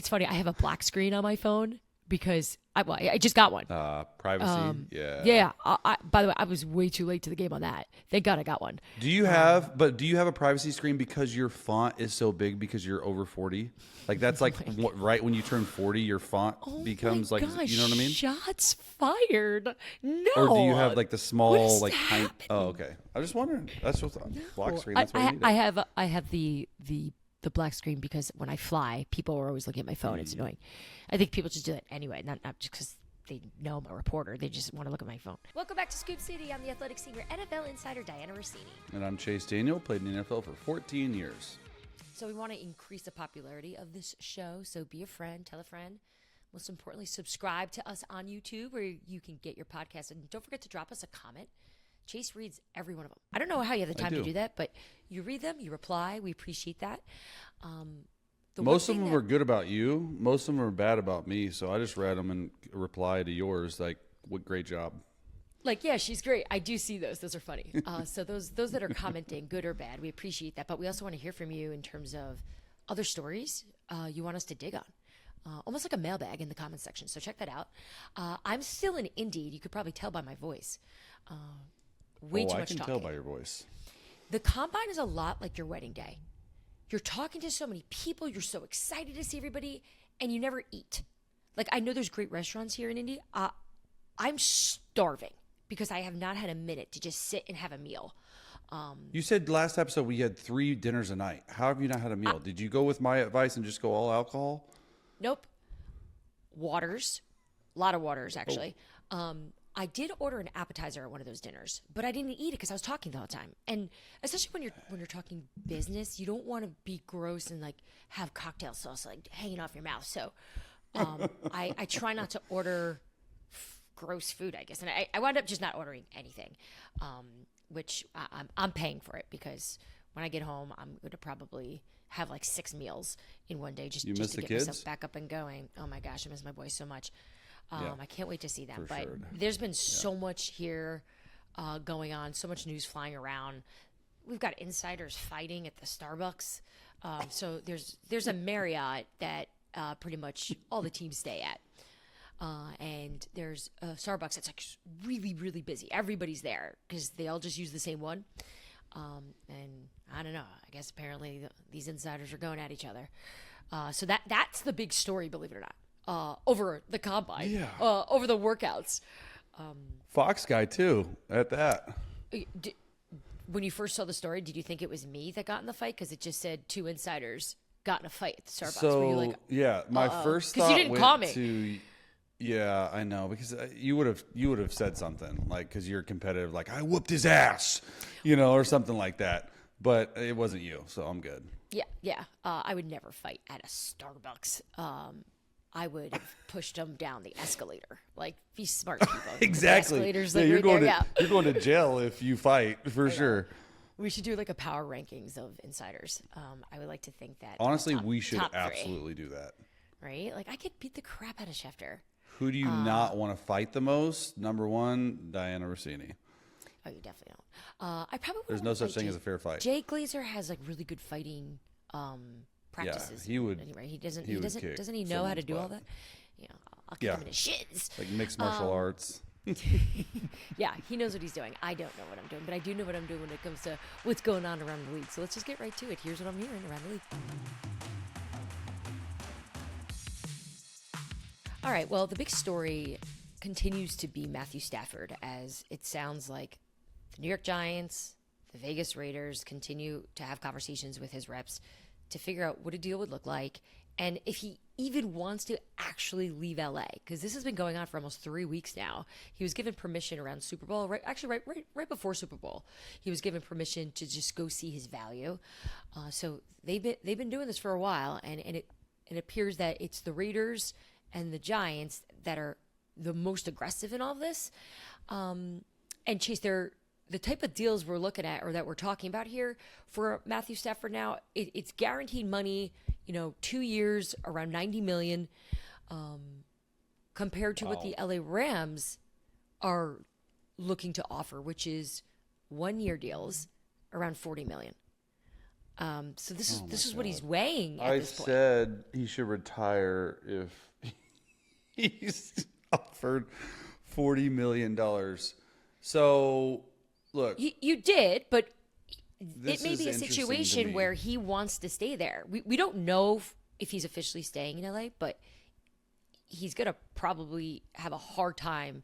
It's funny. I have a black screen on my phone because I just got one. Privacy. Yeah. Yeah. By the way, I was way too late to the game on that. Thank God I got one. Do you have a privacy screen because your font is so big because you're over 40? Like that's like right when you turn 40, your font becomes like, you know what I mean? Shots fired. No. Or do you have like the small what is tiny? Oh, okay. I was just wondering. That's what's on black screen. That's what I need. I have the black screen because when I fly, people are always looking at my phone. It's annoying. I think people just do that anyway, not just because they know I'm a reporter. They just want to look at my phone. Welcome back to Scoop City. I'm the athletic senior NFL insider, Dianna Russini. And I'm Chase Daniel, played in the NFL for 14 years. So we want to increase the popularity of this show. So be a friend, tell a friend. Most importantly, subscribe to us on YouTube where you can get your podcast. And don't forget to drop us a comment. Chase reads every one of them. I don't know how you have the time to do that, but you read them, you reply. We appreciate that. Most of them are good about you. Most of them are bad about me. So I just read them and replied to yours. Like, what great job. Like, yeah, she's great. I do see those. Those are funny. So those that are commenting, good or bad, we appreciate that. But we also want to hear from you in terms of other stories you want us to dig on. Almost like a mailbag in the comments section. So check that out. I'm still in Indeed. You could probably tell by my voice. Way too much talking. I can tell by your voice. The combine is a lot like your wedding day. You're talking to so many people. You're so excited to see everybody, and you never eat. Like, I know there's great restaurants here in Indy. I'm starving because I have not had a minute to just sit and have a meal. You said last episode we had 3 dinners a night. How have you not had a meal? Did you go with my advice and just go all alcohol? Nope. Waters. A lot of waters, actually. I did order an appetizer at one of those dinners, but I didn't eat it because I was talking the whole time. And especially when you're talking business, you don't want to be gross and like have cocktail sauce like hanging off your mouth. So I try not to order gross food, I guess. And I wound up just not ordering anything, which I'm paying for it because when I get home, I'm going to probably have like 6 meals in one day just to get myself back up and going. Oh my gosh, I miss my boys so much. I can't wait to see them. But there's been so much here going on, so much news flying around. We've got insiders fighting at the Starbucks. So there's a Marriott that pretty much all the teams stay at. And there's a Starbucks that's like really, really busy. Everybody's there because they all just use the same one. And I don't know. I guess apparently these insiders are going at each other. So that's the big story, believe it or not. Over the combine, over the workouts. Fox guy too, at that. When you first saw the story, did you think it was me that got in the fight? Because it just said 2 insiders got in a fight at the Starbucks. So, were you like, yeah, my first thought you didn't call me. Yeah, I know, because you would have said something, like, because you're competitive, like, I whooped his ass, or something like that. But it wasn't you, so I'm good. Yeah. I would never fight at a Starbucks. I would have pushed them down the escalator. Like, be smart, people. Exactly. Escalators, yeah, like you're going you're going to jail if you fight, for sure. We should do like a power rankings of insiders. I would like to think that. Honestly, we should absolutely do that. Right? Like, I could beat the crap out of Schefter. Who do you not want to fight the most? Number 1, Dianna Russini. Oh, you definitely don't. I probably. There's no such thing as a fair fight. Jay Glazer has like really good fighting practices. Yeah, he would. Anyway, doesn't he know how to do all that? I'll kick him in his shins. Like mixed martial arts. Yeah, he knows what he's doing. I don't know what I'm doing, but I do know what I'm doing when it comes to what's going on around the league. So let's just get right to it. Here's what I'm hearing around the league. All right, well, the big story continues to be Matthew Stafford, as it sounds like the New York Giants, the Vegas Raiders continue to have conversations with his reps to figure out what a deal would look like and if he even wants to actually leave LA, because this has been going on for almost 3 weeks now. He was given permission around Super Bowl, right before Super Bowl. He was given permission to just go see his value. So they've been doing this for a while, and it appears that it's the Raiders and the Giants that are the most aggressive in all of this. And Chase, they're the type of deals we're looking at or that we're talking about here for Matthew Stafford now, it's guaranteed money, 2 years, around $90 million, compared to what the LA Rams are looking to offer, which is 1-year deals around $40 million. So this is what he's weighing at I this point. said he should retire if he's offered $40 million. So, look. You did, but This it may is be a interesting to situation me. where he wants to stay there. We don't know if he's officially staying in LA, but he's going to probably have a hard time,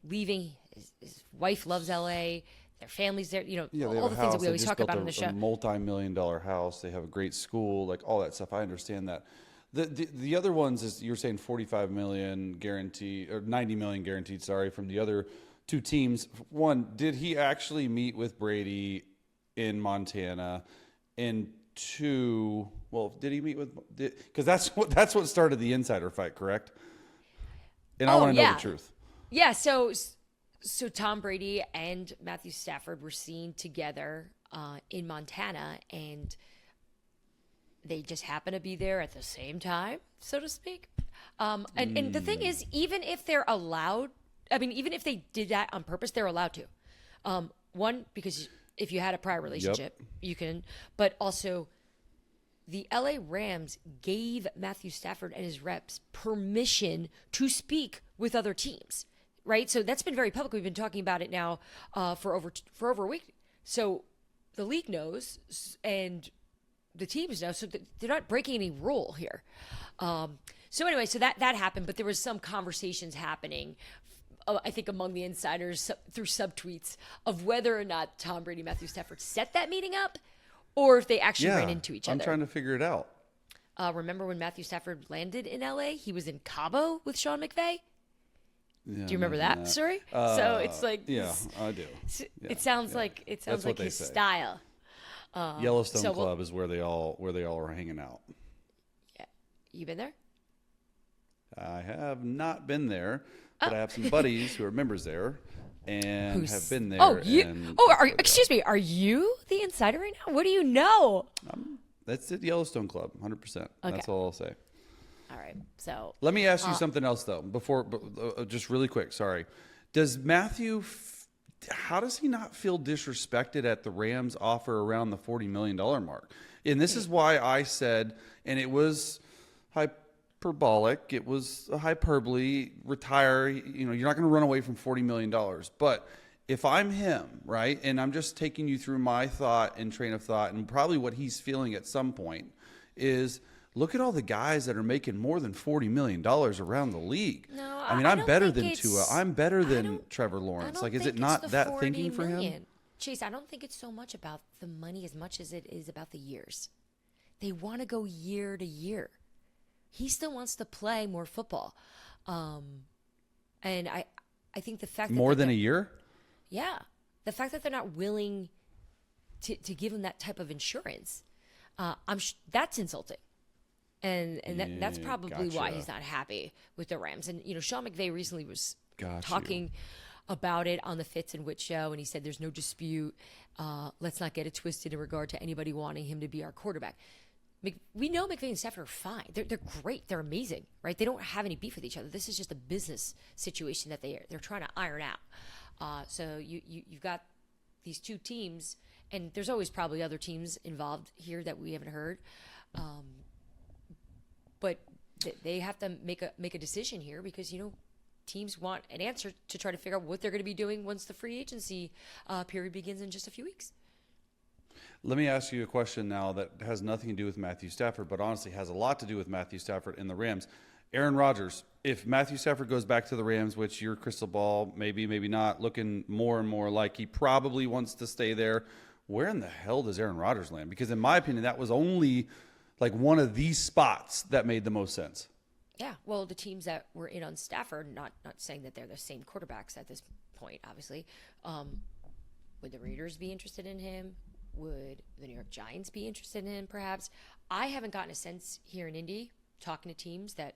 leaving. His wife loves LA. Their family's there. Yeah, all they have the a things house. that we They always just talk built about on the show. a multi-million-dollar house. They have a great school, like all that stuff. I understand that. The other ones is you're saying 45 million guaranteed or 90 million guaranteed. Sorry, from the other two teams. One, did he actually meet with Brady in Montana? And two, well, did he meet with? Because that's what started the insider fight, correct? And I want to know the truth. Yeah. So Tom Brady and Matthew Stafford were seen together in Montana, and they just happen to be there at the same time, so to speak. And the thing is, even if they're allowed, even if they did that on purpose, they're allowed to. One, because if you had a prior relationship, you can. But also, the LA Rams gave Matthew Stafford and his reps permission to speak with other teams. Right, so that's been very public. We've been talking about it now for over a week. So the league knows, and the teams know. So they're not breaking any rule here. So anyway, so that happened, but there was some conversations happening, I think, among the insiders through subtweets of whether or not Tom Brady, Matthew Stafford set that meeting up, or if they actually ran into each other. I'm trying to figure it out. Remember when Matthew Stafford landed in LA? He was in Cabo with Sean McVay. Yeah, do you remember that story? So it's like, yeah, I do. Yeah, it sounds like his say. style. Yellowstone Club is where they all are hanging out. Yeah, you been there? I have not been there, but I have some buddies who are members there and have been there. Oh, excuse me. Are you the insider right now? What do you know? That's it. Yellowstone Club, 100%. Okay. That's all I'll say. All right. So let me ask you something else though. Before, just really quick. Sorry. Does Matthew? How does he not feel disrespected at the Rams' offer around the $40 million mark? And this is why I said, and it was hyperbolic. It was a hyperbole. Retire. You're not going to run away from $40 million. But if I'm him, right, and I'm just taking you through my thought and train of thought, and probably what he's feeling at some point is, look at all the guys that are making more than $40 million around the league. No, I'm better than Tua. I'm better than Trevor Lawrence. Like, is it not that thinking for him? Chase, I don't think it's so much about the money as much as it is about the years. They want to go year to year. He still wants to play more football. And I think the fact that more than a year? Yeah. The fact that they're not willing to give him that type of insurance, that's insulting. And that's probably why he's not happy with the Rams. And, Sean McVay recently was talking about it on the Fitz and Witt show, and he said there's no dispute. Let's not get it twisted in regard to anybody wanting him to be our quarterback. We know McVay and Stafford are fine. They're great. They're amazing, right? They don't have any beef with each other. This is just a business situation that they're trying to iron out. So you've got these two teams, and there's always probably other teams involved here that we haven't heard. But they have to make a decision here because, teams want an answer to try to figure out what they're going to be doing once the free agency period begins in just a few weeks. Let me ask you a question now that has nothing to do with Matthew Stafford, but honestly has a lot to do with Matthew Stafford and the Rams. Aaron Rodgers, if Matthew Stafford goes back to the Rams, which your crystal ball, maybe not, looking more and more like he probably wants to stay there, where in the hell does Aaron Rodgers land? Because in my opinion, that was only like one of these spots that made the most sense. Yeah, well, the teams that were in on Stafford, not saying that they're the same quarterbacks at this point, obviously. Would the Raiders be interested in him? Would the New York Giants be interested in him, perhaps? I haven't gotten a sense here in Indy, talking to teams, that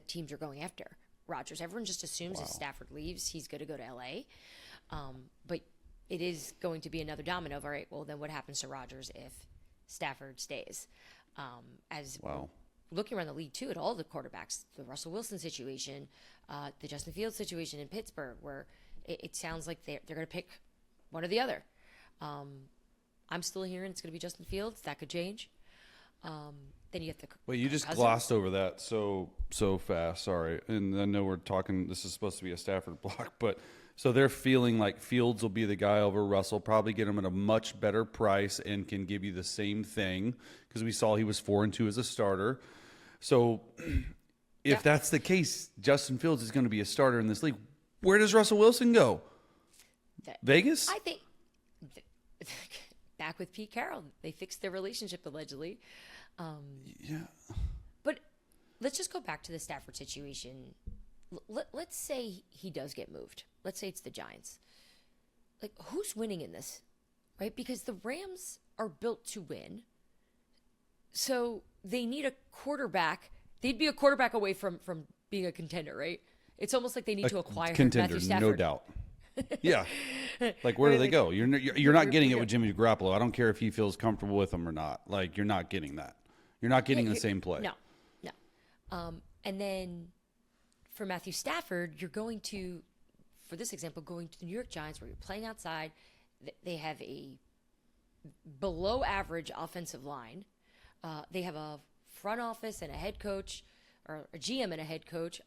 teams are going after Rodgers. Everyone just assumes if Stafford leaves, he's going to go to L.A. But it is going to be another domino. All right, well, then what happens to Rodgers if Stafford stays? Looking around the league, too, at all the quarterbacks, the Russell Wilson situation, the Justin Fields situation in Pittsburgh, where it sounds like they're going to pick one or the other. I'm still hearing it's going to be Justin Fields. That could change. Then you have the Wait, you just Cousins. glossed over that so fast. Sorry, and I know we're talking. This is supposed to be a Stafford block, but so they're feeling like Fields will be the guy over Russell. Probably get him at a much better price and can give you the same thing because we saw he was 4-2 as a starter. So if that's the case, Justin Fields is going to be a starter in this league. Where does Russell Wilson go? Vegas? I think back with Pete Carroll, they fixed their relationship allegedly. Yeah. But let's just go back to the Stafford situation. Let's say he does get moved. Let's say it's the Giants. Like, who's winning in this, right? Because the Rams are built to win. So they need a quarterback. They'd be a quarterback away from being a contender, right? It's almost like they need to acquire contender, Matthew Stafford. no doubt. Yeah. Like, where do they go? You're not getting it with Jimmy Garoppolo. I don't care if he feels comfortable with them or not. Like, you're not getting that. You're not getting the same play. No. And then for Matthew Stafford, you're going to, for this example, going to the New York Giants where you're playing outside. They have a below average offensive line. They have a front office and a head coach, or a GM and a head coach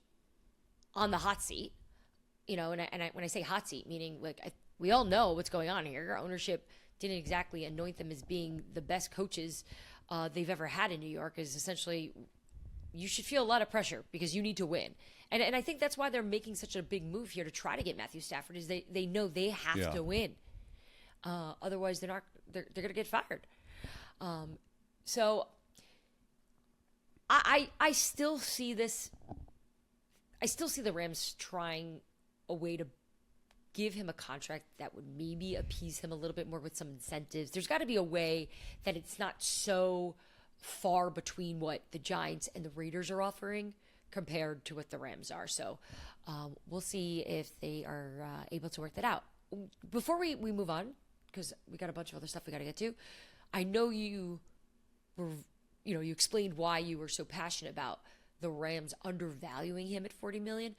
on the hot seat. You know, and when I say hot seat, meaning like we all know what's going on here. Ownership didn't exactly anoint them as being the best coaches they've ever had in New York. Is essentially, you should feel a lot of pressure because you need to win. And I think that's why they're making such a big move here to try to get Matthew Stafford, is they know they have to win. Otherwise they're going to get fired. So I still see this. I still see the Rams trying a way to give him a contract that would maybe appease him a little bit more with some incentives. There's got to be a way that it's not so far between what the Giants and the Raiders are offering compared to what the Rams are. So we'll see if they are able to work that out. Before we move on, because we got a bunch of other stuff we got to get to, I know you explained why you were so passionate about the Rams undervaluing him at $40 million.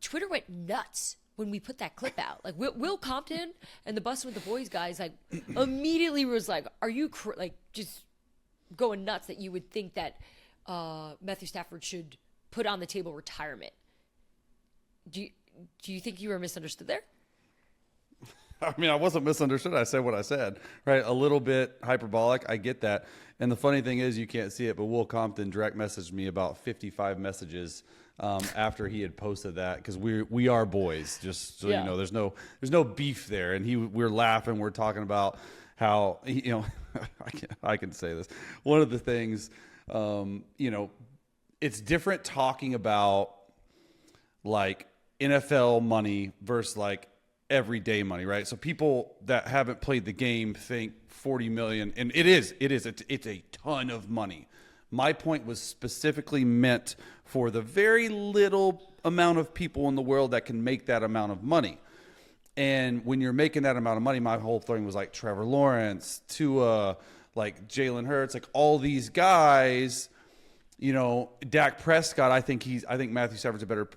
Twitter went nuts when we put that clip out. Like Will Compton and the Bustin' with the Boys guys, like immediately was like, "Are you just going nuts that you would think that Matthew Stafford should put on the table retirement?" Do you think you were misunderstood there? I mean, I wasn't misunderstood. I said what I said, right? A little bit hyperbolic. I get that. And the funny thing is, you can't see it, but Will Compton direct messaged me about 55 messages after he had posted that, because we are boys. Just so you know, there's no beef there. And we're laughing. We're talking about how I can say this. One of the things, it's different talking about like NFL money versus like everyday money, right? So people that haven't played the game think 40 million, and it's a ton of money. My point was specifically meant for the very little amount of people in the world that can make that amount of money. And when you're making that amount of money, my whole thing was like Trevor Lawrence, Tua, like Jalen Hurts, like all these guys, Dak Prescott. I think Matthew Stafford's a better,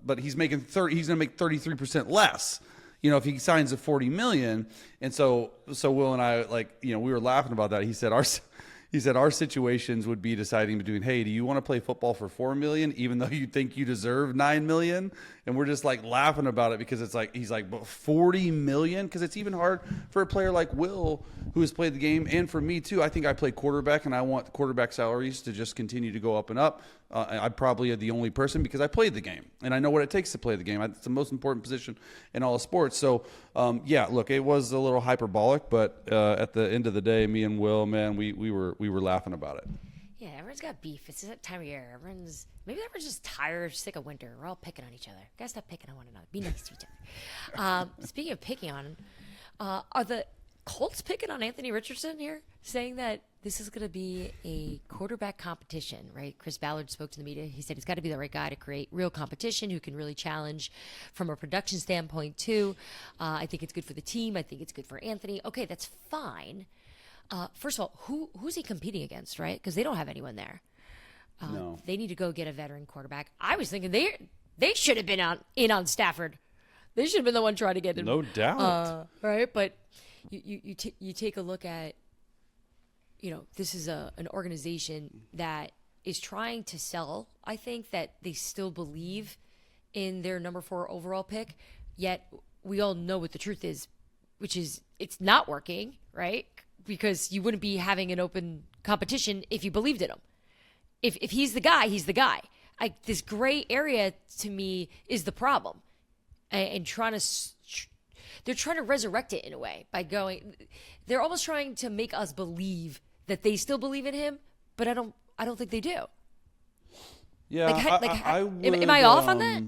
but he's going to make 33% less, if he signs at 40 million. And so Will and I, we were laughing about that. He said our situations would be deciding between, hey, do you want to play football for $4 million, even though you think you deserve $9 million? And we're just like laughing about it because it's like, he's like, but $40 million? Because it's even hard for a player like Will, who has played the game, and for me too. I think I play quarterback, and I want quarterback salaries to just continue to go up and up. I probably are the only person, because I played the game and I know what it takes to play the game. It's the most important position in all of sports. So, look, it was a little hyperbolic, but at the end of the day, me and Will, man, we were laughing about it. Yeah, everyone's got beef. It's that time of year. Maybe everyone's just tired, sick of winter. We're all picking on each other. Gotta stop picking on one another. Be nice to each other. Speaking of picking on, are the Colts picking on Anthony Richardson here, saying that this is going to be a quarterback competition, right? Chris Ballard spoke to the media. He said he's got to be the right guy to create real competition, who can really challenge from a production standpoint too. I think it's good for the team. I think it's good for Anthony. Okay, that's fine. First of all, who's he competing against, right? Because they don't have anyone there. No. They need to go get a veteran quarterback. I was thinking they should have been in on Stafford. They should have been the one trying to get him. No doubt. Right? But you take a look at, this is an organization that is trying to sell. I think that they still believe in their number 4 overall pick, yet we all know what the truth is, which is it's not working, right? Because you wouldn't be having an open competition if you believed in him. If he's the guy, he's the guy. This gray area to me is the problem, and they're trying to resurrect it in a way by going. They're almost trying to make us believe that they still believe in him, but I don't think they do. Yeah, I would, am I off on that?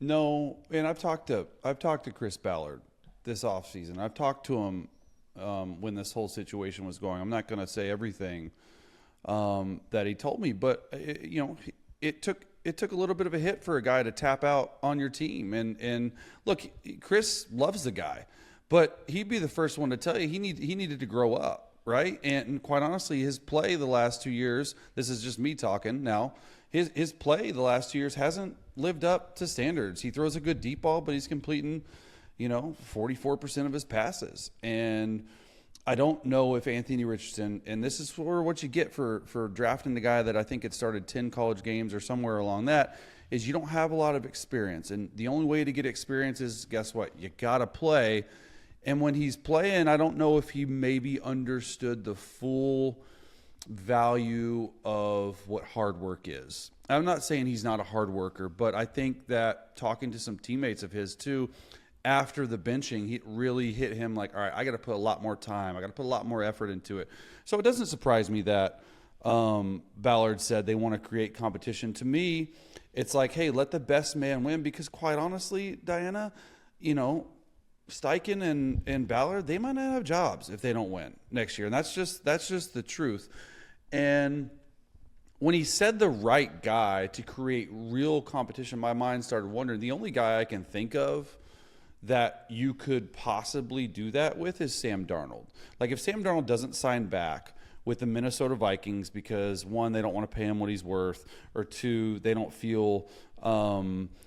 No, and I've talked to Chris Ballard this offseason. I've talked to him when this whole situation was going. I'm not going to say everything that he told me, but it took a little bit of a hit for a guy to tap out on your team. And look, Chris loves the guy, but he'd be the first one to tell you he needed to grow up, right? And quite honestly, his play the last 2 years, this is just me talking now, his play the last 2 years hasn't lived up to standards. He throws a good deep ball, but he's completing 44% of his passes. And I don't know if Anthony Richardson, and this is for what you get for drafting the guy that I think had started 10 college games or somewhere along that, is you don't have a lot of experience. And the only way to get experience is, guess what? You got to play. And when he's playing, I don't know if he maybe understood the full value of what hard work is. I'm not saying he's not a hard worker, but I think that talking to some teammates of his too, after the benching, he really hit him like, all right, I got to put a lot more time. I got to put a lot more effort into it. So it doesn't surprise me that Ballard said they want to create competition. To me, it's like, hey, let the best man win, because quite honestly, Dianna, Steichen and Ballard, they might not have jobs if they don't win next year. And that's just the truth. And when he said the right guy to create real competition, my mind started wondering, the only guy I can think of that you could possibly do that with is Sam Darnold. Like, if Sam Darnold doesn't sign back with the Minnesota Vikings because, one, they don't want to pay him what he's worth, or two, they don't feel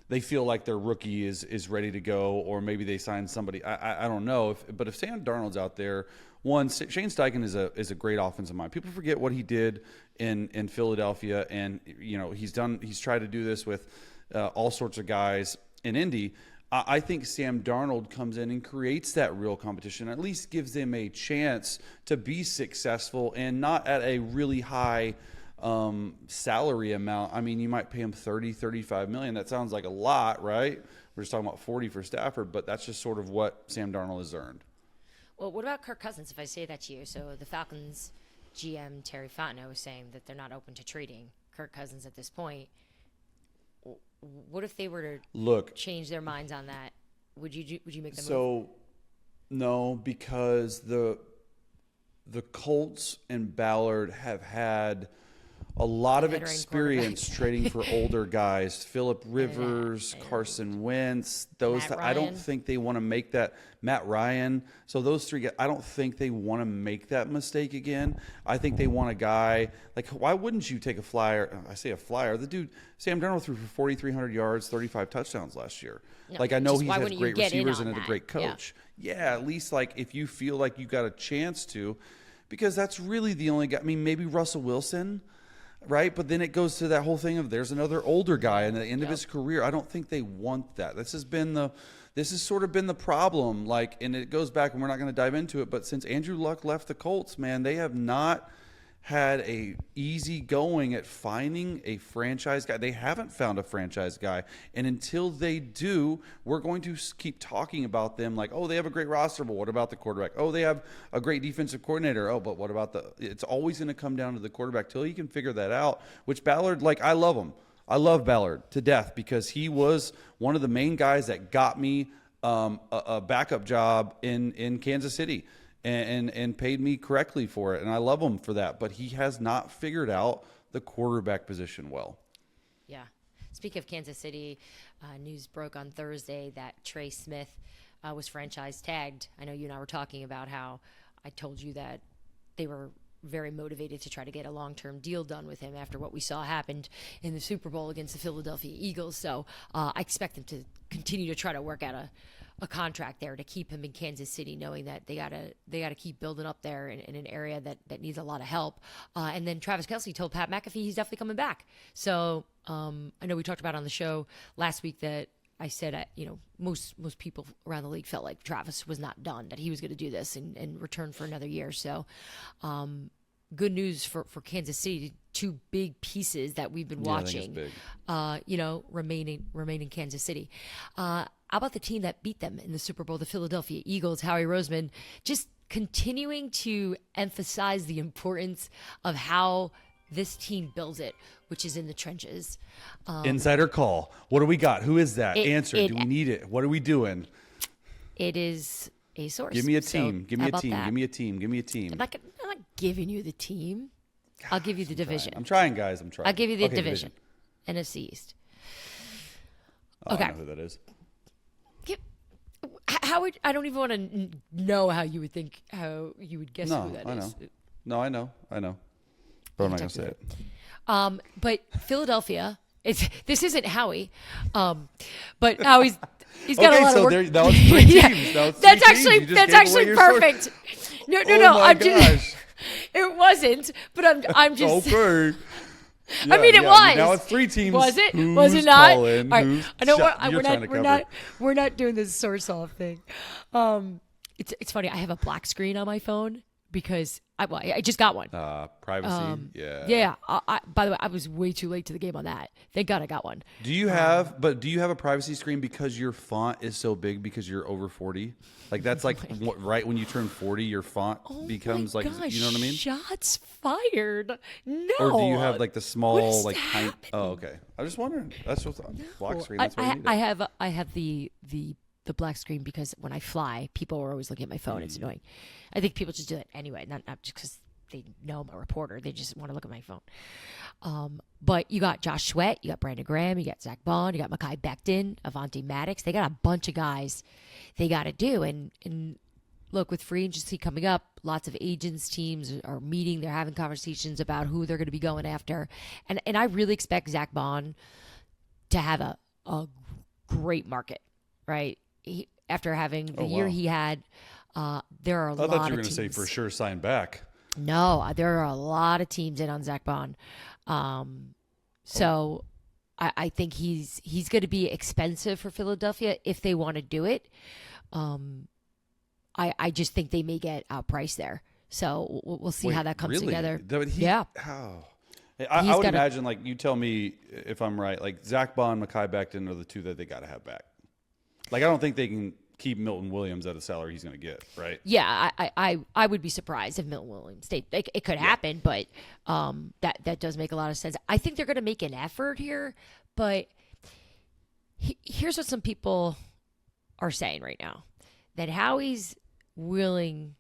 they feel like their rookie is ready to go, or maybe they sign somebody. I don't know. But if Sam Darnold's out there, one, Shane Steichen is a great offensive mind. People forget what he did in Philadelphia, and he's tried to do this with all sorts of guys in Indy. I think Sam Darnold comes in and creates that real competition, at least gives them a chance to be successful, and not at a really high salary amount. I mean, you might pay him $30-35 million. That sounds like a lot, right? We're just talking about 40 for Stafford, but that's just sort of what Sam Darnold has earned. Well, what about Kirk Cousins, if I say that to you? So the Falcons GM, Terry Fontenot, was saying that they're not open to trading Kirk Cousins at this point. What if they were to change their minds on that? Would you make them move? No, because the Colts and Ballard have had a lot of experience trading for older guys. Phillip Rivers, Carson Wentz, I don't think they want to make that. Matt Ryan. So those three guys, I don't think they want to make that mistake again. I think they want a guy like, why wouldn't you take a flyer? I say a flyer. The dude, Sam Darnold, threw for 4,300 yards, 35 touchdowns last year. No, I know he has great receivers and a great coach. Yeah, at least like if you feel like you got a chance to, because that's really the only guy. I mean, maybe Russell Wilson. Right, but then it goes to that whole thing of there's another older guy in the end of his career. I don't think they want that. This has sort of been the problem. Like, and it goes back, and we're not going to dive into it, but since Andrew Luck left the Colts, man, they have not had a easy going at finding a franchise guy. They haven't found a franchise guy, and until they do, we're going to keep talking about them like, oh, they have a great roster, but what about the quarterback? Oh, they have a great defensive coordinator. Oh, but what about it's always going to come down to the quarterback till you can figure that out, which Ballard, like, I love him. I love Ballard to death because he was one of the main guys that got me a backup job in Kansas City. And paid me correctly for it. And I love him for that. But he has not figured out the quarterback position well. Yeah. Speaking of Kansas City, news broke on Thursday that Trey Smith was franchise tagged. I know you and I were talking about how I told you that they were very motivated to try to get a long-term deal done with him after what we saw happened in the Super Bowl against the Philadelphia Eagles. So I expect them to continue to try to work out a contract there to keep him in Kansas City, knowing that they gotta keep building up there in an area that needs a lot of help. And then Travis Kelce told Pat McAfee he's definitely coming back. So I know we talked about on the show last week that I said, most people around the league felt like Travis was not done, that he was going to do this and return for another year. So good news for Kansas City. Two big pieces that we've been watching, remain in Kansas City. How about the team that beat them in the Super Bowl, the Philadelphia Eagles? Howie Roseman just continuing to emphasize the importance of how this team builds it, which is in the trenches. Insider call. What do we got? Who is that? Answer. Do we need it? What are we doing? It is a source. Give me a team. So Give me a team. that? Give me a team. Give me a team. I'm not giving you the team. I'll give you the division. I'm trying, guys. I'm trying. I'll give you the division. NFC East. Okay. I know who that is. I don't even want to know how you would guess who that is. No, I know. But I'm not going to say it. But Philadelphia, this isn't Howie, but Howie's he's got a lot of work. That was 3 teams. Yeah. That's actually perfect. No. My gosh. It wasn't, but I'm just. Okay. Yeah, it was. Now it's 3 teams. Was it? Who's was it not? Calling, All right. I know we're not doing this source off thing. It's funny. I have a black screen on my phone because I just got one. Privacy. Yeah. Yeah. By the way, I was way too late to the game on that. Thank God I got one. Do you have a privacy screen because your font is so big because you're over 40? Like that's like right when you turn 40, your font becomes like, you know what I mean? Shots fired. No. Or do you have like the small what is tiny? Oh, okay. I was just wondering. That's what's on black screen. That's what I need. I have the black screen because when I fly, people are always looking at my phone. It's annoying. I think people just do that anyway, not just because they know I'm a reporter. They just want to look at my phone. But you got Josh Sweat, you got Brandon Graham, you got Zach Bond, you got Mekhi Becton, Avonte Maddox. They got a bunch of guys they got to do. And look, with free agency coming up, lots of agents, teams are meeting. They're having conversations about who they're going to be going after. And I really expect Zach Bond to have a great market, right? After having the year he had, there are a lot of teams. I thought you were going to say for sure sign back. No, there are a lot of teams in on Zach Bond. So I think he's going to be expensive for Philadelphia if they want to do it. I just think they may get outpriced there. So we'll see how that comes together. Yeah. I would imagine, like, you tell me if I'm right, like Zach Bond, Mekhi Becton are the 2 that they got to have back. Like, I don't think they can keep Milton Williams at a salary he's going to get, right? Yeah, I would be surprised if Milton Williams stayed. It could happen, but that does make a lot of sense. I think they're going to make an effort here, but here's what some people are saying right now, that Howie's willing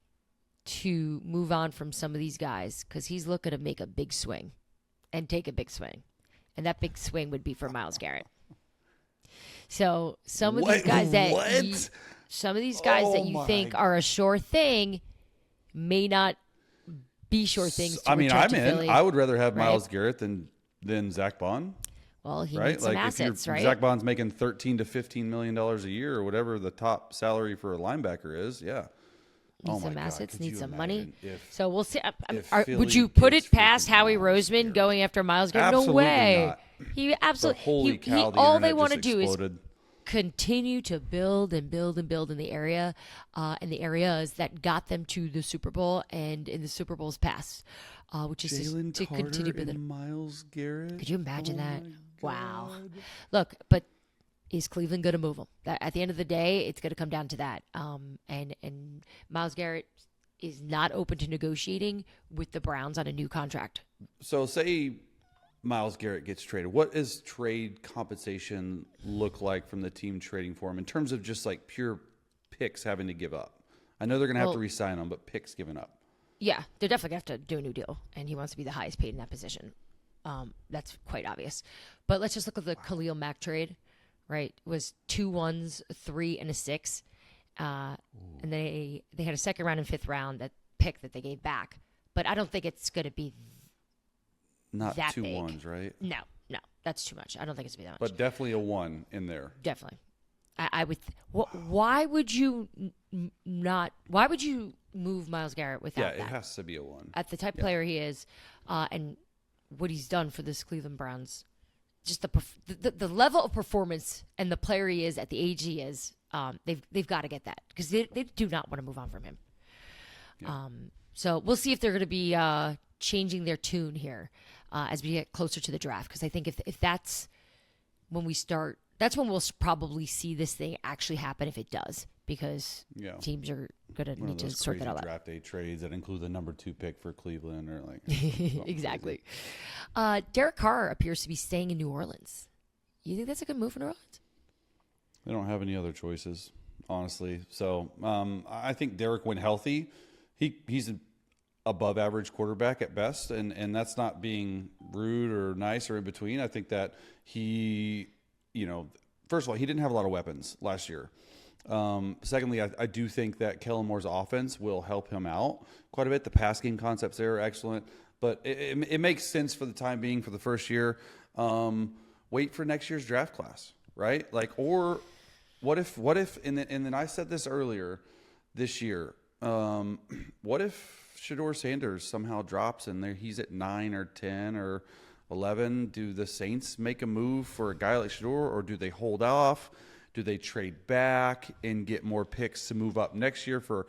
to move on from some of these guys because he's looking to make a big swing and take a big swing. And that big swing would be for Myles Garrett. So some of these guys that you think are a sure thing may not be sure things. I'm in. Philly, I would rather have Myles Garrett than Zach Bond. Well, he needs some assets, right? Zach Bond's making $13 to $15 million a year or whatever the top salary for a linebacker is. Yeah. Needs some assets, needs some money. So we'll see. Would you put it past Howie Roseman going after Myles Garrett? Absolutely no way. Not. He absolutely. Holy cow! All they want to do is continue to build and build and build in the area, in the areas that got them to the Super Bowl and in the Super Bowl's past, which is to continue building. Myles Garrett. Could you imagine that? Wow. Look, but is Cleveland going to move him? At the end of the day, it's going to come down to that. And Myles Garrett is not open to negotiating with the Browns on a new contract. So say Myles Garrett gets traded. What does trade compensation look like from the team trading for him in terms of just like pure picks having to give up? I know they're going to have to re-sign him, but picks given up. Yeah, they're definitely going to have to do a new deal, and he wants to be the highest paid in that position. That's quite obvious. But let's just look at the Khalil Mack trade. Right, it was 2 1s, 3, and a 6, and they had a second round and 5th round that pick that they gave back. But I don't think it's going to be not that 2 big. 1s, right? No, that's too much. I don't think it's going to be that much. But definitely a 1 in there. Definitely. I would. Why would you not? Why would you move Myles Garrett without Yeah, that? it has to be a 1. At the type of player he is, and what he's done for this Cleveland Browns, just the level of performance and the player he is at the age he is, they've got to get that because they do not want to move on from him. Yeah. So we'll see if they're going to be changing their tune here as we get closer to the draft. Because I think if that's when we start, that's when we'll probably see this thing actually happen if it does. Because teams are going to need to sort that all out. Draft day trades that include the number 2 pick for Cleveland or like exactly. Derek Carr appears to be staying in New Orleans. You think that's a good move for New Orleans? They don't have any other choices, honestly. So I think Derek, when healthy, he's an above average quarterback at best, and that's not being rude or nice or in between. I think that he, first of all, he didn't have a lot of weapons last year. Secondly, I do think that Kellen Moore's offense will help him out quite a bit. The pass game concepts there are excellent, but it makes sense for the time being for the first year. Wait for next year's draft class, right? Like, or what if, and then I said this earlier this year, what if Shedeur Sanders somehow drops and he's at 9 or 10 or 11? Do the Saints make a move for a guy like Shedeur, or do they hold off? Do they trade back and get more picks to move up next year for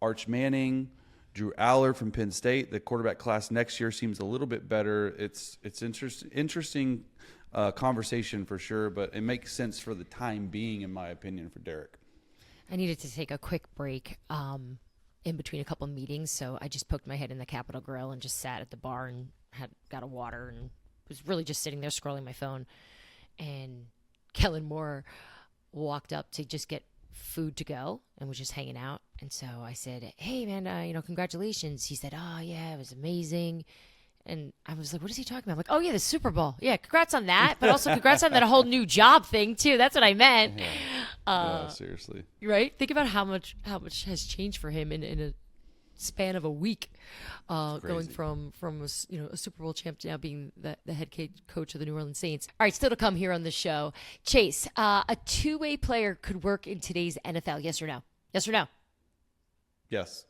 Arch Manning, Drew Aller from Penn State? The quarterback class next year seems a little bit better. It's interesting conversation for sure, but it makes sense for the time being, in my opinion, for Derek. I needed to take a quick break in between a couple of meetings, so I just poked my head in the Capitol Grill and just sat at the bar and got a water and was really just sitting there scrolling my phone. And Kellen Moore walked up to just get food to go and was just hanging out. And so I said, hey, man, congratulations. He said, oh, yeah, it was amazing. And I was like, what is he talking about? I'm like, oh, yeah, the Super Bowl. Yeah, congrats on that. But also congrats on that whole new job thing, too. That's what I meant. Yeah, seriously. Right? Think about how much has changed for him in a span of a week, going from a Super Bowl champ to now being the head coach of the New Orleans Saints. All right, still to come here on the show. Chase, a two-way player could work in today's NFL, yes or no? Yes or no? Yes.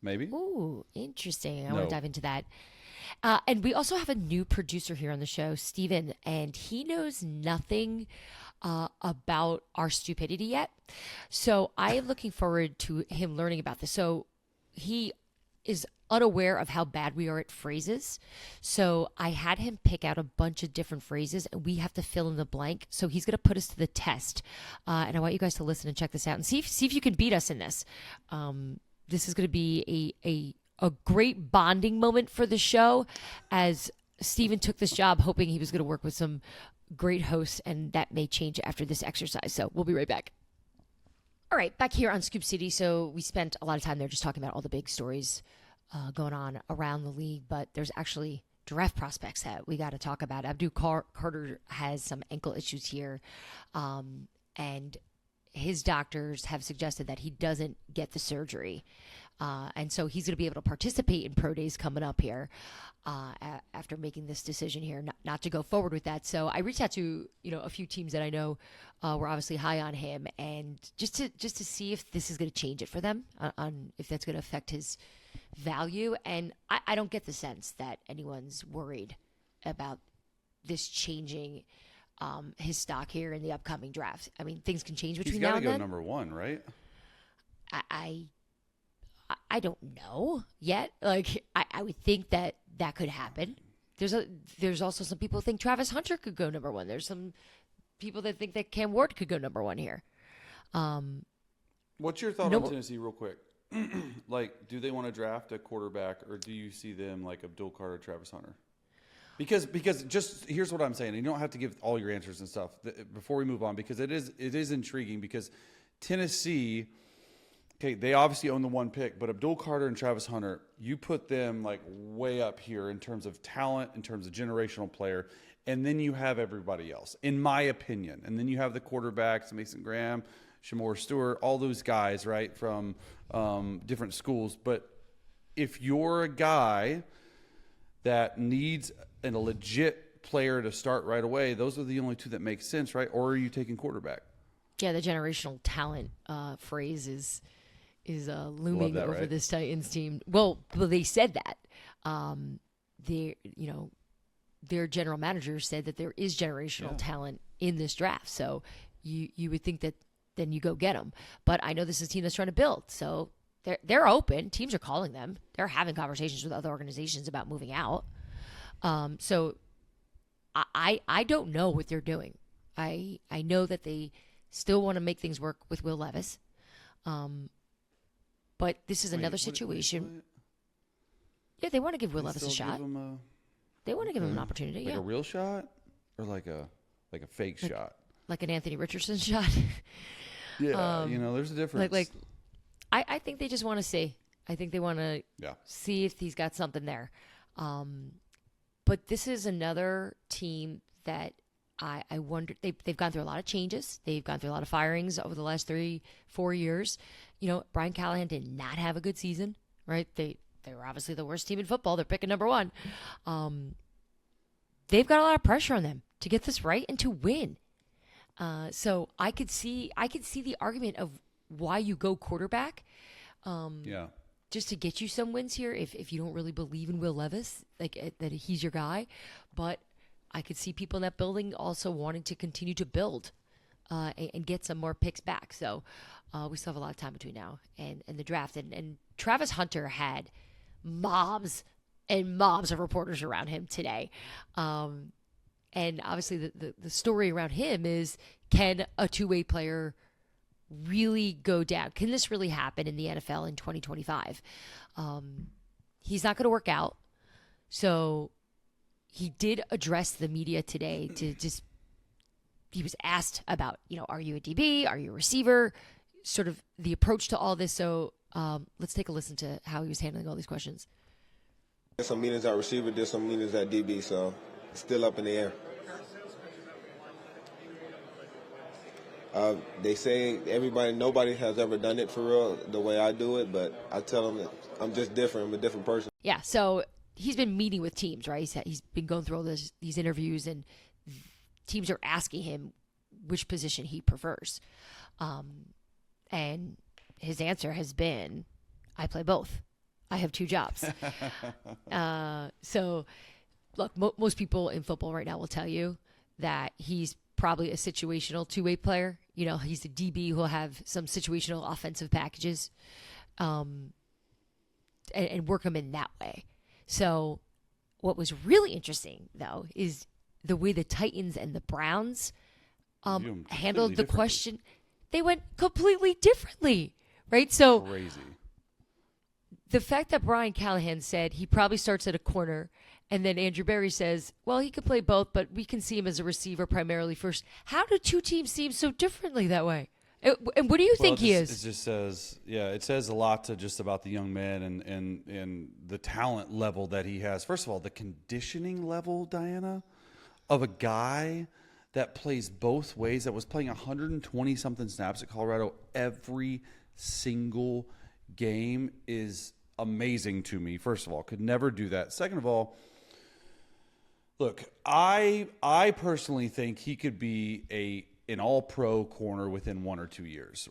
Maybe. Ooh, interesting. I No. want to dive into that. And we also have a new producer here on the show, Steven, and he knows nothing about our stupidity yet. So I am looking forward to him learning about this. So he is unaware of how bad we are at phrases. So I had him pick out a bunch of different phrases and we have to fill in the blank. So he's going to put us to the test. And I want you guys to listen and check this out and see if you can beat us in this. This is going to be a great bonding moment for the show, as Steven took this job hoping he was going to work with some great hosts, and that may change after this exercise. So we'll be right back. All right, back here on Scoop City. So we spent a lot of time there just talking about all the big stories going on around the league, but there's actually draft prospects that we got to talk about. Abdul Carter has some ankle issues here, and his doctors have suggested that he doesn't get the surgery. And so he's going to be able to participate in pro days coming up here after making this decision here not to go forward with that. So I reached out to a few teams that I know were obviously high on him, and just to see if this is going to change it for them, on if that's going to affect his value. And I don't get the sense that anyone's worried about this changing his stock here in the upcoming draft. I mean, things can change between now and then. He's got to go number one, right? I don't know yet. Like, I would think that could happen. There's also some people who think Travis Hunter could go number one. There's some people that think that Cam Ward could go number one here. What's your thought on Tennessee real quick? Like, do they want to draft a quarterback, or do you see them like Abdul Carter, Travis Hunter? Because just here's what I'm saying. You don't have to give all your answers and stuff before we move on, because it is intriguing, because Tennessee, okay, they obviously own the one pick, but Abdul Carter and Travis Hunter, you put them like way up here in terms of talent, in terms of generational player, and then you have everybody else, in my opinion. And then you have the quarterbacks, Mason Graham, Shamor Stewart, all those guys, right, from different schools. But if you're a guy that needs a legit player to start right away, those are the only two that make sense, right? Or are you taking quarterback? Yeah, the generational talent phrase is looming that, over right? this Titans team. Well, they said that. Their general manager said that there is generational talent in this draft. So you would think that then you go get them. But I know this is a team that's trying to build. So they're open. Teams are calling them. They're having conversations with other organizations about moving out. So I don't know what they're doing. I know that they still want to make things work with Will Levis. But this is another situation. Yeah, they want to give Will Levis a shot. They want to give him an opportunity. Like a real shot, or like a fake shot, like an Anthony Richardson shot. Yeah, there's a difference. I think they just want to see. I think they want to see if he's got something there. But this is another team that I wonder. They've gone through a lot of changes. They've gone through a lot of firings over the last 3-4 years. Brian Callahan did not have a good season, right? They were obviously the worst team in football. They're picking number 1. They've got a lot of pressure on them to get this right and to win. So I could see the argument of why you go quarterback. Just to get you some wins here if you don't really believe in Will Levis, that he's your guy. But I could see people in that building also wanting to continue to build and get some more picks back. So we still have a lot of time between now and the draft. And Travis Hunter had mobs and mobs of reporters around him today. And obviously the story around him is, can a two-way player really go down? Can this really happen in the NFL in 2025? He's not going to work out. So he did address the media today he was asked about, are you a DB? Are you a receiver? Sort of the approach to all this. So let's take a listen to how he was handling all these questions. There's some meetings at receiver, there's some meetings at DB, so it's still up in the air. They say nobody has ever done it for real the way I do it, but I tell them that I'm just different. I'm a different person. Yeah, so he's been meeting with teams, right? He's been going through all these interviews, and teams are asking him which position he prefers. And his answer has been, I play both. I have 2 jobs. So, look, most people in football right now will tell you that he's probably a situational two-way player. He's a DB who'll have some situational offensive packages and work them in that way. So what was really interesting, though, is the way the Titans and the Browns handled the question. They went completely differently, right? So crazy. The fact that Brian Callahan said he probably starts at a corner, and then Andrew Berry says, well, he could play both, but we can see him as a receiver primarily first. How do 2 teams seem so differently that way? And what do you think he is? It just says, it says a lot to just about the young man and the talent level that he has. First of all, the conditioning level, Dianna, of a guy that plays both ways, that was playing 120-something snaps at Colorado every single game is amazing to me. First of all, could never do that. Second of all, look, I personally think he could be an all-pro corner within 1 or 2 years.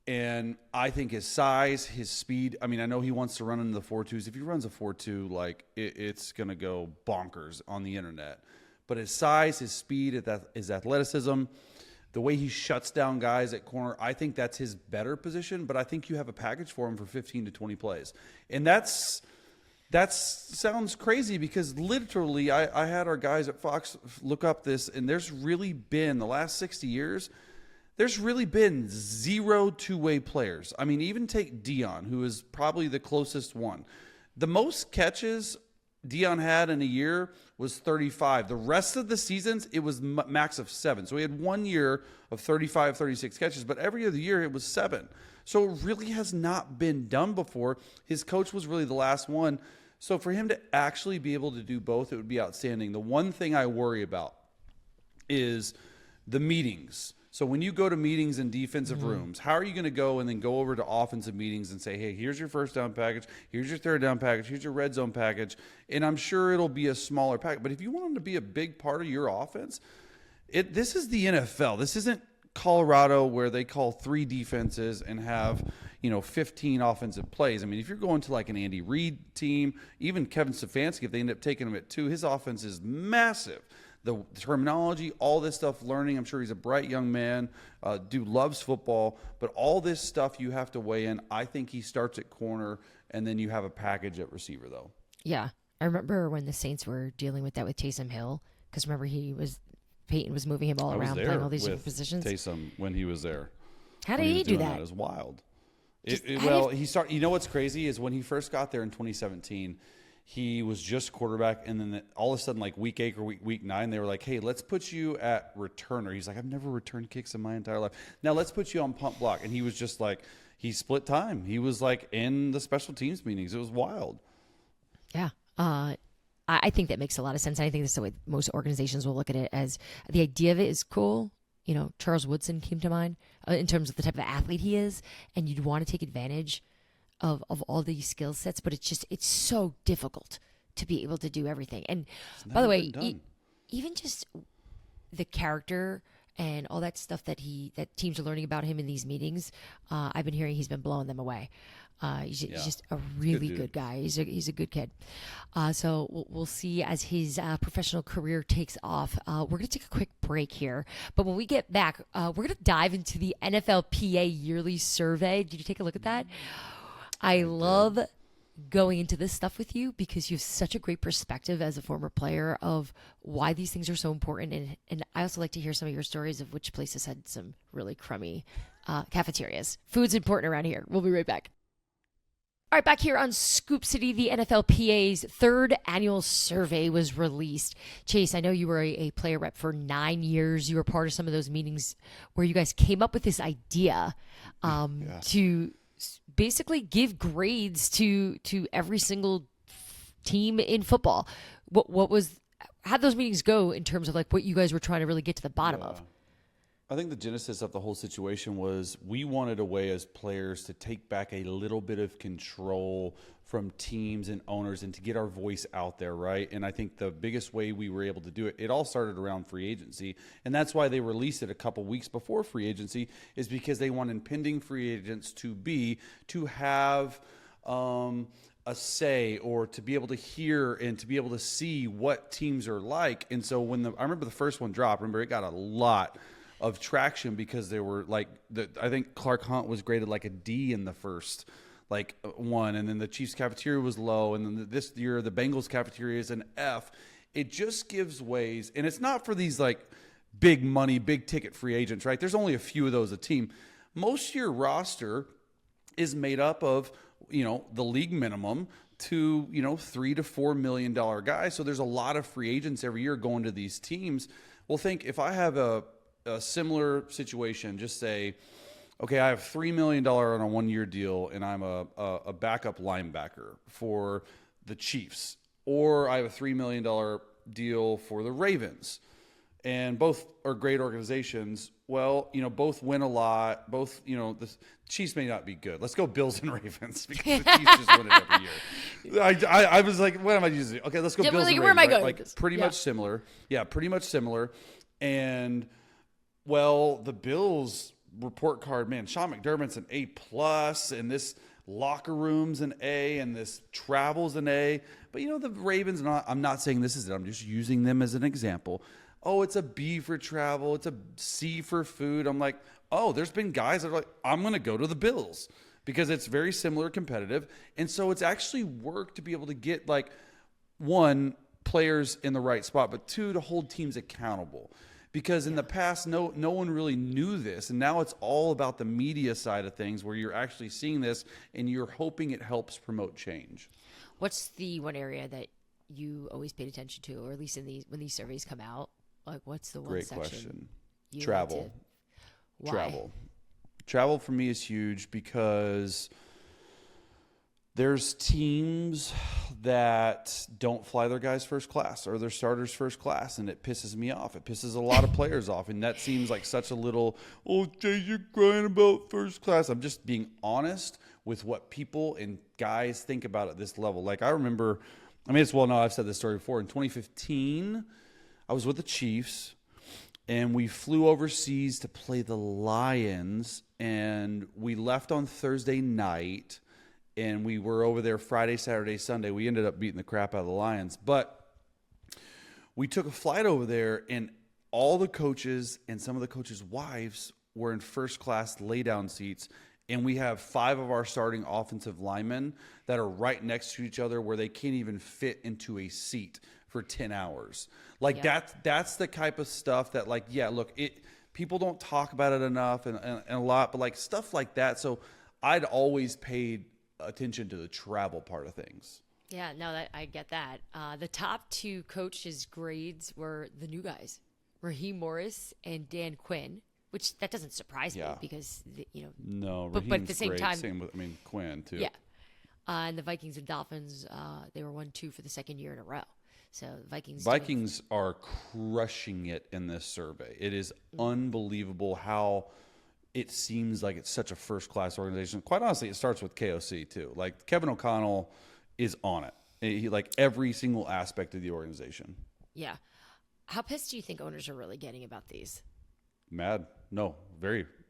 And I think his size, his speed, I know he wants to run into the 4.2s. If he runs a 4.2, it's going to go bonkers on the internet. But his size, his speed, his athleticism, the way he shuts down guys at corner, I think that's his better position. But I think you have a package for him for 15 to 20 plays. And that sounds crazy because literally I had our guys at Fox look up this, and there's really been, the last 60 years, there's really been 0 two-way players. Even take Dion, who is probably the closest one. The most catches Dion had in a year was 35. The rest of the seasons, it was max of 7. So he had 1 year of 35, 36 catches, but every other year it was 7. So it really has not been done before. His coach was really the last one. So for him to actually be able to do both, it would be outstanding. The one thing I worry about is the meetings. So when you go to meetings in defensive rooms, how are you going to go and then go over to offensive meetings and say, hey, here's your first down package, here's your third down package, here's your red zone package, and I'm sure it'll be a smaller package. But if you want them to be a big part of your offense, this is the NFL. This isn't Colorado where they call 3 defenses and have, 15 offensive plays. I mean, if you're going to like an Andy Reid team, even Kevin Stefanski, if they end up taking him at 2, his offense is massive. The terminology, all this stuff, learning. I'm sure he's a bright young man. Dude loves football. But all this stuff you have to weigh in. I think he starts at corner, and then you have a package at receiver, though. Yeah. I remember when the Saints were dealing with that with Taysom Hill, because remember Peyton was moving him all around, playing all these different positions. Taysom when he was there. How did he do that? It was wild. He started. You know what's crazy is when he first got there in 2017, he was just quarterback, and then all of a sudden, like week 8 or week 9, they were like, "Hey, let's put you at returner." He's like, "I've never returned kicks in my entire life. Now let's put you on punt block." And he was just like, he split time. He was like in the special teams meetings. It was wild. Yeah. I think that makes a lot of sense. I think that's the way most organizations will look at it, as the idea of it is cool. Charles Woodson came to mind in terms of the type of athlete he is, and you'd want to take advantage of all these skill sets, but it's so difficult to be able to do everything. And by the way, even just the character and all that stuff that teams are learning about him in these meetings, I've been hearing he's been blowing them away. He's just a really good guy. He's a good kid. So we'll see as his professional career takes off. We're going to take a quick break here. But when we get back, we're going to dive into the NFLPA yearly survey. Did you take a look at that? I love going into this stuff with you because you have such a great perspective as a former player of why these things are so important. And I also like to hear some of your stories of which places had some really crummy cafeterias. Food's important around here. We'll be right back. All right, back here on Scoop City, the NFLPA's 3rd annual survey was released. Chase, I know you were a player rep for 9 years. You were part of some of those meetings where you guys came up with this idea to basically give grades to every single team in football. How'd those meetings go in terms of like what you guys were trying to really get to the bottom of? I think the genesis of the whole situation was we wanted a way as players to take back a little bit of control from teams and owners and to get our voice out there, right? And I think the biggest way we were able to do it, it all started around free agency. And that's why they released it a couple weeks before free agency, is because they want impending free agents to have a say or to be able to hear and to be able to see what teams are like. And so I remember the first one dropped, it got a lot of traction because they were like, I think Clark Hunt was graded like a D in the first one, and then the Chiefs cafeteria was low, and then this year the Bengals cafeteria is an F. It just gives ways, and it's not for these like big money, big ticket free agents, right? There's only a few of those a team. Most of your roster is made up of, the league minimum to, $3 to $4 million guys. So there's a lot of free agents every year going to these teams. Well, think if I have a similar situation, just say, okay, I have $3 million on a 1-year deal and I'm a backup linebacker for the Chiefs, or I have a $3 million deal for the Ravens, and both are great organizations. Well, both win a lot. Both, the Chiefs may not be good. Let's go Bills and Ravens because the Chiefs just win it every year. I was like, what am I using? Okay, let's go Bills and Ravens. Where am I going? Like pretty much similar. Yeah, pretty much similar. And well, the Bills report card, man, Sean McDermott's an A+, and this locker room's an A, and this travel's an A. But the Ravens, I'm not saying this is it. I'm just using them as an example. Oh, it's a B for travel. It's a C for food. I'm like, oh, there's been guys that are like, I'm going to go to the Bills because it's very similar competitive. And so it's actually worked to be able to get, like, 1, players in the right spot, but 2, to hold teams accountable. Because in the past, no one really knew this. And now it's all about the media side of things where you're actually seeing this and you're hoping it helps promote change. What's the one area that you always paid attention to, or at least when these surveys come out? Like, what's the one Great section? question. You Travel. like to, why? Travel for me is huge because there's teams that don't fly their guys first class or their starters first class, and it pisses me off. It pisses a lot of players off, and that seems like such a little, Jay, you're crying about first class. I'm just being honest with what people and guys think about at this level. Like, I remember, it's well known, I've said this story before. In 2015, I was with the Chiefs, and we flew overseas to play the Lions, and we left on Thursday night, and we were over there Friday, Saturday, Sunday. We ended up beating the crap out of the Lions, but we took a flight over there, and all the coaches and some of the coaches' wives were in first-class lay-down seats, and we have 5 of our starting offensive linemen that are right next to each other where they can't even fit into a seat for 10 hours. Like, that's the type of stuff that, like, yeah, look, people don't talk about it enough and a lot, but, like, stuff like that. So I'd always paid attention to the travel part of things. Yeah, no, I get that. The top 2 coaches' grades were the new guys, Raheem Morris and Dan Quinn. Which that doesn't surprise me because No, but at the same great. time, Same with Quinn too. Yeah, and the Vikings and Dolphins, they were 1-2 for the second year in a row. So the Vikings are crushing it in this survey. It is unbelievable how it seems like it's such a first class organization. Quite honestly, it starts with KOC too. Like Kevin O'Connell is on it. He like every single aspect of the organization. Yeah, how pissed do you think owners are really getting about these? Mad. No,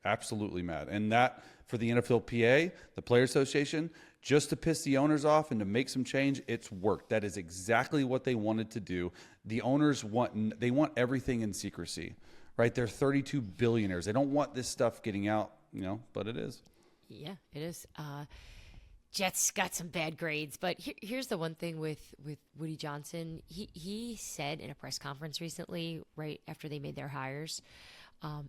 absolutely mad. And that, for the NFLPA, the Players Association, just to piss the owners off and to make some change, it's worked. That is exactly what they wanted to do. The owners want everything in secrecy, right? They're 32 billionaires. They don't want this stuff getting out, but it is. Yeah, it is. Jets got some bad grades, but here's the one thing with Woody Johnson. He said in a press conference recently, right after they made their hires,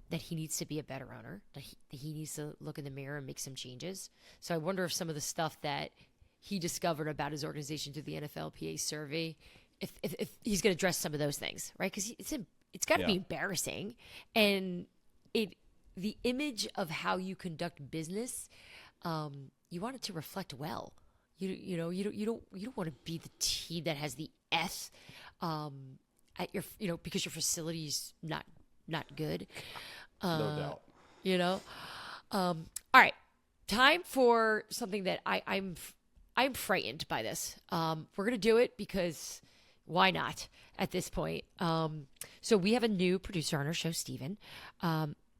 that he needs to be a better owner, that he needs to look in the mirror and make some changes. So I wonder if some of the stuff that he discovered about his organization through the NFLPA survey, if he's going to address some of those things, right? Because it's got to be embarrassing, and the image of how you conduct business, you want it to reflect well. You don't want to be the team that has the S at your because your facility's not good. No doubt. All right. Time for something that I'm frightened by this. We're going to do it because why not at this point? So we have a new producer on our show, Steven.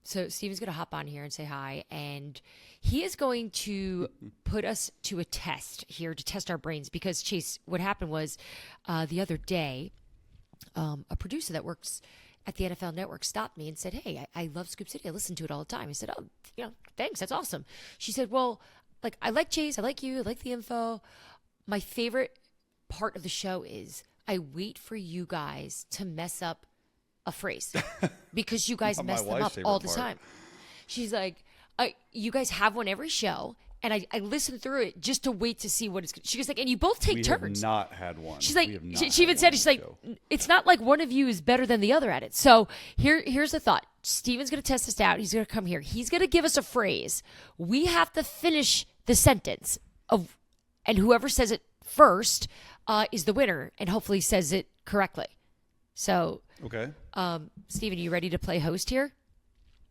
So Steven's going to hop on here and say hi, and he is going to put us to a test here to test our brains because, Chase, what happened was the other day, a producer that works at the NFL Network stopped me and said, hey, I love Scoop City. I listen to it all the time. I said, oh, thanks. That's awesome. She said, well, like, I like Chase. I like you. I like the info. My favorite part of the show is I wait for you guys to mess up a phrase because you guys mess them up all the time. She's like, you guys have one every show. And I listen through it just to wait to see what it's. She goes like, and you both take turns. We have not had one. She's like, she even said, she's like, it's not like one of you is better than the other at it. So here's the thought. Steven's going to test this out. He's going to come here. He's going to give us a phrase. We have to finish the sentence and whoever says it first is the winner, and hopefully says it correctly. So, okay. Steven, are you ready to play host here?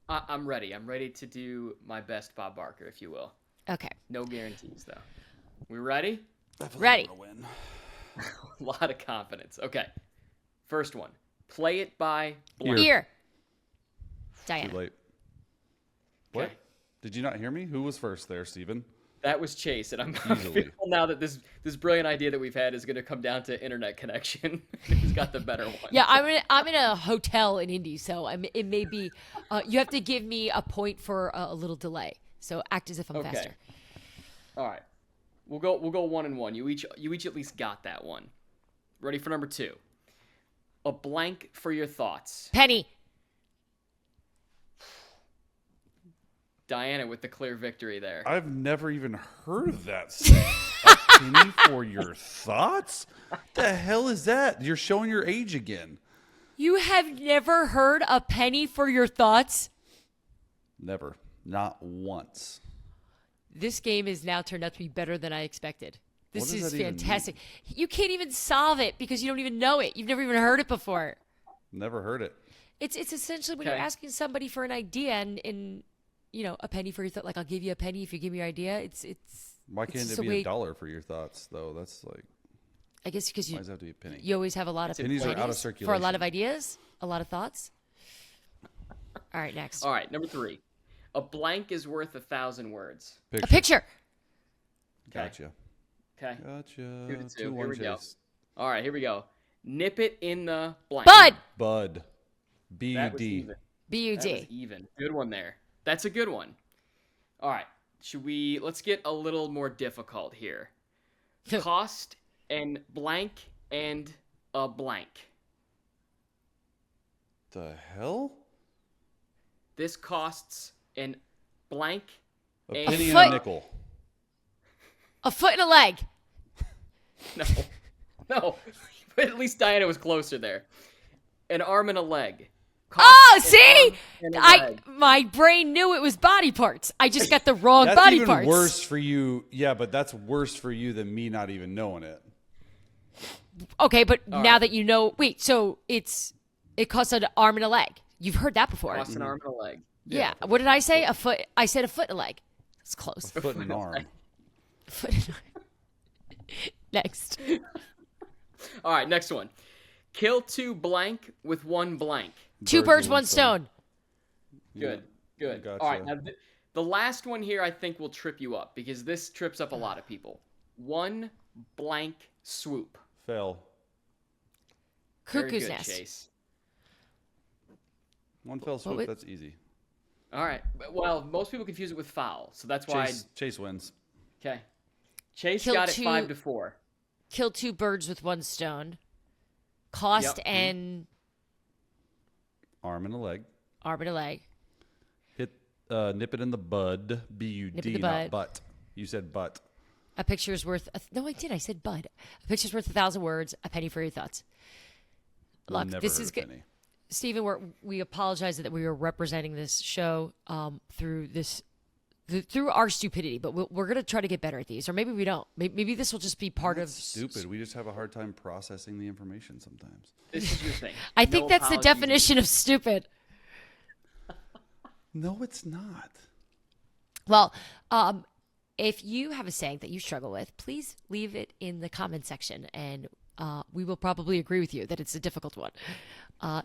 I'm ready. I'm ready to do my best Bob Barker, if you will. Okay. No guarantees, though. We ready? Ready. Win. A lot of confidence. Okay. First one. Play it by blank. Here. Too Dianna. late. What? Okay. Did you not hear me? Who was first there, Steven? That was Chase, and I'm Easily. fearful now that this brilliant idea that we've had is going to come down to internet connection. Who's got the better one? Yeah, I'm in a hotel in Indy, so it may be. You have to give me a point for a little delay. So act as if I'm faster. All right. We'll go 1-1. You each at least got that one. Ready for number 2. A blank for your thoughts. Penny. Dianna with the clear victory there. I've never even heard of that. A penny for your thoughts? The hell is that? You're showing your age again. You have never heard a penny for your thoughts? Never. Not once. This game has now turned out to be better than I expected. This What does is that even fantastic. You can't even solve it because you don't even know it. You've never even heard it before. Never heard it. It's essentially when Okay. you're asking somebody for an idea and a penny for your thought. Like, I'll give you a penny if you give me your idea. It's Why it's can't just it be way- $1 for your thoughts, though? That's like, I guess because why does it have to be a penny? you always have a lot of Pennies are out of ideas for a lot of circulation. ideas, a lot of thoughts. All right, next. All right, number 3. A blank is worth 1,000 words. A picture. Gotcha. Okay. Gotcha. 2-2. 2-1 Here we go. Chase. All right, here we go. Nip it in the blank. Bud. Bud. That was B-U-D. even. That was B-U-D. even. Good one there. That's a good one. All right. Let's get a little more difficult here. Cost and blank and a blank. The hell? This costs an blank. A and penny and foot. a nickel. A foot and a leg. No. But at least Diana was closer there. An arm and a leg. Oh, see? And a leg. My brain knew it was body parts. I just got the wrong That's body even parts. worse for you. Yeah, but that's worse for you than me not even knowing it. Okay, but All now right. that you know, wait, so it costs an arm and a leg. You've heard that before. Costs an arm and a leg. Yeah. What did I say? A foot. I said a foot and a leg. It's close. Foot and an arm. Foot and Next. All right, next one. Kill 2 blank with 1 blank. Two birds, one stone. Good. Good. Gotcha. All right, now the last one here I think will trip you up because this trips up a lot of people. 1 blank swoop. Fail. Very Cuckoo's good, nest. Chase. One fell swoop. would- That's easy. All right. Well, most people confuse it with foul, so that's why. Chase wins. Okay. Chase Kill got it 2 5-4. Kill 2 birds with 1 stone. Cost Yep. and Arm and a leg. arm and a leg. Hit. Nip it in the bud. Nip it B-U-D, in the not bud. butt. You said butt. A picture's worth. No, I did. I said bud. A picture's worth 1,000 words. A penny for your thoughts. Look, Never this heard is of good. any. Stephen, we apologize that we were representing this show through our stupidity, but we're going to try to get better at these, or maybe we don't. Maybe this will just be part That's of stupid. We just have a hard time processing the information sometimes. This is your thing. I think No that's the apologies. definition of stupid. No, it's not. Well, if you have a saying that you struggle with, please leave it in the comment section, and we will probably agree with you that it's a difficult one.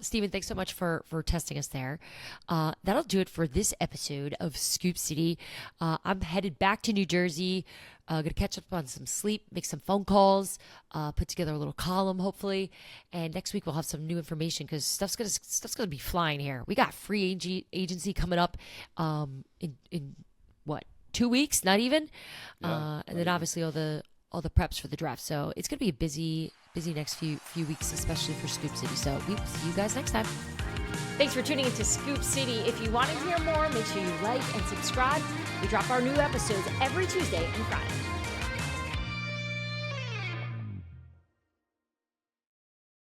Stephen, thanks so much for testing us there. That'll do it for this episode of Scoop City. I'm headed back to New Jersey. Going to catch up on some sleep, make some phone calls, put together a little column, hopefully. And next week we'll have some new information because stuff's gonna be flying here. We got free agency coming up in what, 2 weeks? Not even. Yeah, And then obviously all the preps for the draft. So it's gonna be a busy next few weeks, especially for Scoop City. So we will see you guys next time. Thanks for tuning into Scoop City. If you want to hear more, make sure you like and subscribe. We drop our new episodes every Tuesday and Friday.